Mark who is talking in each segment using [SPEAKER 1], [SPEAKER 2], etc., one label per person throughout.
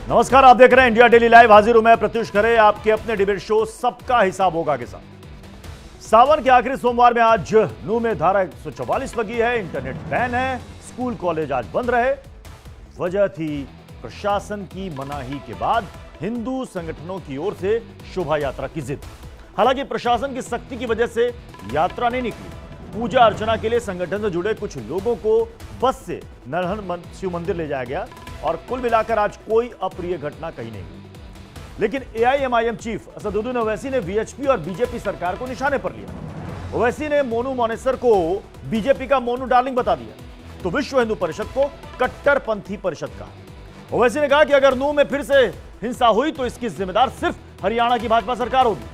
[SPEAKER 1] नमस्कार, आप देख रहे हैं इंडिया डेली लाइव। हाजिर हूं मैं प्रत्युष खरे आपके अपने डिबेट शो सबका हिसाब होगा के साथ। सावन के आखिरी सोमवार में आज नू में धारा 144 लगी है, इंटरनेट बैन है, स्कूल कॉलेज आज बंद रहे। वजह थी प्रशासन की मनाही के बाद हिंदू संगठनों की ओर से शोभा यात्रा की जिद। हालांकि प्रशासन की सख्ती की वजह से यात्रा नहीं निकली। पूजा अर्चना के लिए संगठन से जुड़े कुछ लोगों को बस से नरहर शिव मंदिर ले जाया गया और कुल मिलाकर आज कोई अप्रिय घटना कहीं नहीं हुई। लेकिन एआईएमआईएम चीफ असदुद्दीन ओवैसी ने वीएचपी और बीजेपी सरकार को निशाने पर लिया। ओवैसी ने मोनू मोनेसर को बीजेपी का मोनू डार्लिंग बता दिया तो विश्व हिंदू परिषद को कट्टरपंथी परिषद कहा। ओवैसी ने कहा कि अगर नू में फिर से हिंसा हुई तो इसकी जिम्मेदार सिर्फ हरियाणा की भाजपा सरकार होगी।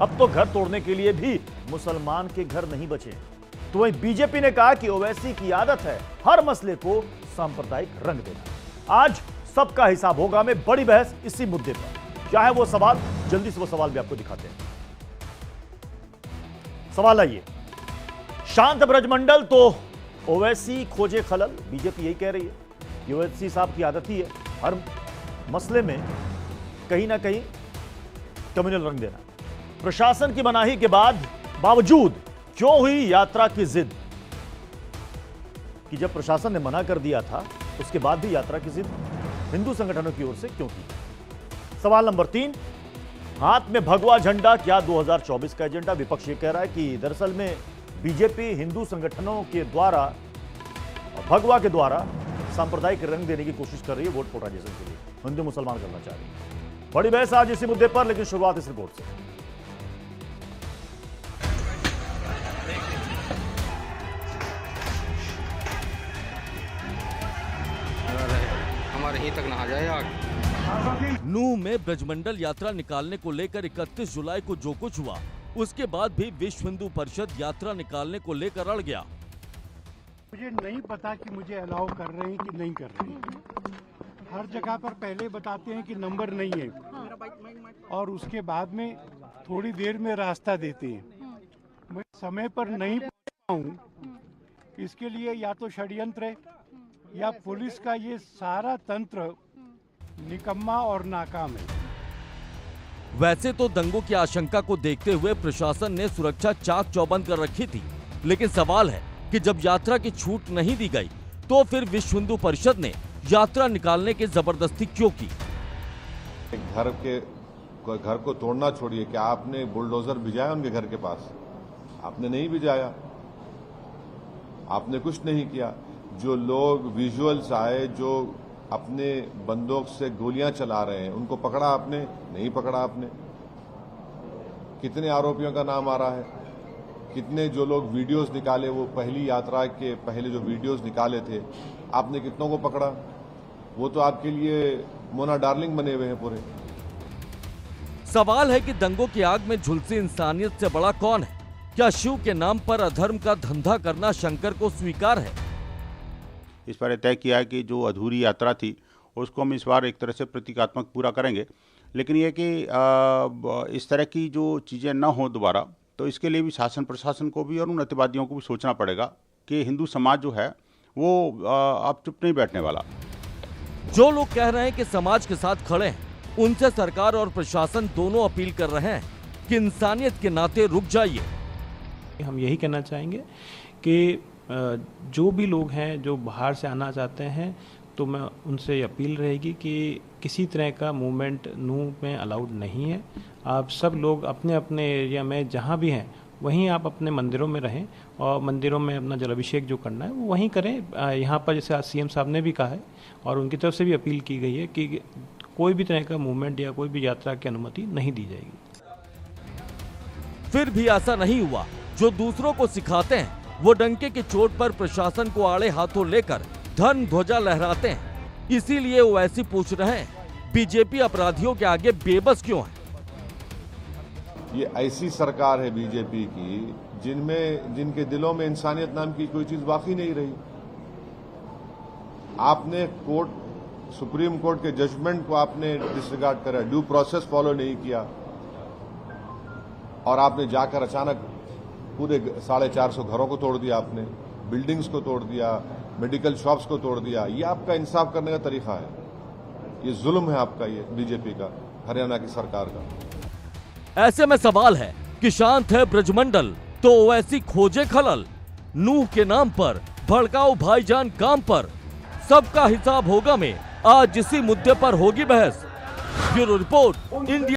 [SPEAKER 1] अब तो घर तोड़ने के लिए भी मुसलमान के घर नहीं बचे। तो वहीं बीजेपी ने कहा कि ओवैसी की आदत है हर मसले को सांप्रदायिक रंग देना। आज सबका हिसाब होगा में बड़ी बहस इसी मुद्दे पर। क्या है वो सवाल, जल्दी से वो सवाल भी आपको दिखाते हैं। सवाल आइए, शांत ब्रजमंडल तो ओवैसी खोजे खलल। बीजेपी यही कह रही है कि ओवैसी साहब की आदत ही है हर मसले में कहीं ना कहीं कम्युनल रंग देना। प्रशासन की मनाही के बावजूद क्यों हुई यात्रा की जिद? कि जब प्रशासन ने मना कर दिया था उसके बाद भी यात्रा की जिद हिंदू संगठनों की ओर से क्यों की? सवाल नंबर 3, हाथ में भगवा झंडा क्या 2024 का एजेंडा? विपक्ष ये कह रहा है कि दरअसल में बीजेपी हिंदू संगठनों के द्वारा भगवा के द्वारा सांप्रदायिक रंग देने की कोशिश कर रही है वोट पोलराइजेशन के लिए, हिंदू मुसलमान करना चाह रही है। बड़ी बहस आज इसी मुद्दे पर, लेकिन शुरुआत इस रिपोर्ट से।
[SPEAKER 2] यहीं तक नहा जाए आग।
[SPEAKER 3] नू में ब्रजमंडल यात्रा निकालने को लेकर 31 जुलाई को जो कुछ हुआ उसके बाद भी विश्व हिंदू परिषद यात्रा निकालने को लेकर अड़ गया।
[SPEAKER 4] मुझे नहीं पता कि मुझे अलाउ कर रहे हैं कि नहीं कर रहे हैं। हर जगह पर पहले बताते हैं कि नंबर नहीं है और उसके बाद में थोड़ी देर में रास्ता देते हैं। मैं समय पर नहीं पहुंचा हूं, इसके लिए या तो षड्यंत्र है या पुलिस का ये सारा तंत्र निकम्मा और नाकाम है।
[SPEAKER 3] वैसे तो दंगों की आशंका को देखते हुए प्रशासन ने सुरक्षा चाक चौबंद कर रखी थी, लेकिन सवाल है कि जब यात्रा की छूट नहीं दी गई तो फिर विश्व हिंदू परिषद ने यात्रा निकालने की जबरदस्ती क्यों की?
[SPEAKER 5] घर को तोड़ना छोड़िए, क्या आपने बुलडोजर भिजाया उनके घर के पास? आपने नहीं भिजाया, आपने कुछ नहीं किया। जो लोग विजुअल्स आए जो अपने बंदूक से गोलियां चला रहे हैं उनको पकड़ा आपने? नहीं पकड़ा आपने। कितने आरोपियों का नाम आ रहा है? कितने जो लोग वीडियोस निकाले, वो पहली यात्रा के पहले जो वीडियोस निकाले थे, आपने कितनों को पकड़ा? वो तो आपके लिए मोना डार्लिंग बने हुए हैं पूरे।
[SPEAKER 3] सवाल है कि दंगों की आग में झुलसी इंसानियत से बड़ा कौन है? क्या शिव के नाम पर अधर्म का धंधा करना शंकर को स्वीकार है?
[SPEAKER 6] इस पर तय किया है कि जो अधूरी यात्रा थी उसको हम इस बार एक तरह से प्रतीकात्मक पूरा करेंगे, लेकिन ये कि इस तरह की जो चीज़ें न हो दोबारा, तो इसके लिए भी शासन प्रशासन को भी और उन अतिवादियों को भी सोचना पड़ेगा कि हिंदू समाज जो है वो अब चुप नहीं बैठने वाला।
[SPEAKER 3] जो लोग कह रहे हैं कि समाज के साथ खड़े हैं, उनसे सरकार और प्रशासन दोनों अपील कर रहे हैं कि इंसानियत के नाते रुक जाइए।
[SPEAKER 7] हम यही कहना चाहेंगे कि जो भी लोग हैं जो बाहर से आना चाहते हैं, तो मैं उनसे अपील रहेगी कि किसी तरह का मूवमेंट नू में अलाउड नहीं है। आप सब लोग अपने अपने एरिया में जहाँ भी हैं वहीं आप अपने मंदिरों में रहें और मंदिरों में अपना जलाभिषेक जो करना है वो वहीं करें। यहाँ पर जैसे आज सीएम साहब ने भी कहा है और उनकी तरफ से भी अपील की गई है कि कोई भी तरह का मूवमेंट या कोई भी यात्रा की अनुमति नहीं दी जाएगी।
[SPEAKER 3] फिर भी ऐसा नहीं हुआ। जो दूसरों को सिखाते हैं वो डंके की चोट पर प्रशासन को आड़े हाथों लेकर धर्म ध्वजा लहराते हैं। इसीलिए वो ऐसी पूछ रहे हैं, बीजेपी अपराधियों के आगे बेबस क्यों है?
[SPEAKER 5] ये ऐसी सरकार है बीजेपी की जिनके दिलों में इंसानियत नाम की कोई चीज बाकी नहीं रही। आपने सुप्रीम कोर्ट के जजमेंट को आपने डिसरिगार्ड करा, ड्यू प्रोसेस फॉलो नहीं किया और आपने जाकर अचानक पूरे 450 घरों को तोड़ दिया, आपने बिल्डिंग्स को तोड़ दिया, मेडिकल शॉप्स को तोड़ दिया। ये आपका इंसाफ करने का तरीका है? ये जुल्म है आपका, ये बीजेपी का, हरियाणा की सरकार का।
[SPEAKER 3] ऐसे में सवाल है कि शांत है ब्रजमंडल तो ओवैसी खोजे खलल। नूह के नाम पर भड़काऊ भाईजान काम पर सबका हिसाब होगा में आज इसी मुद्दे पर होगी बहस। Bureau report, India.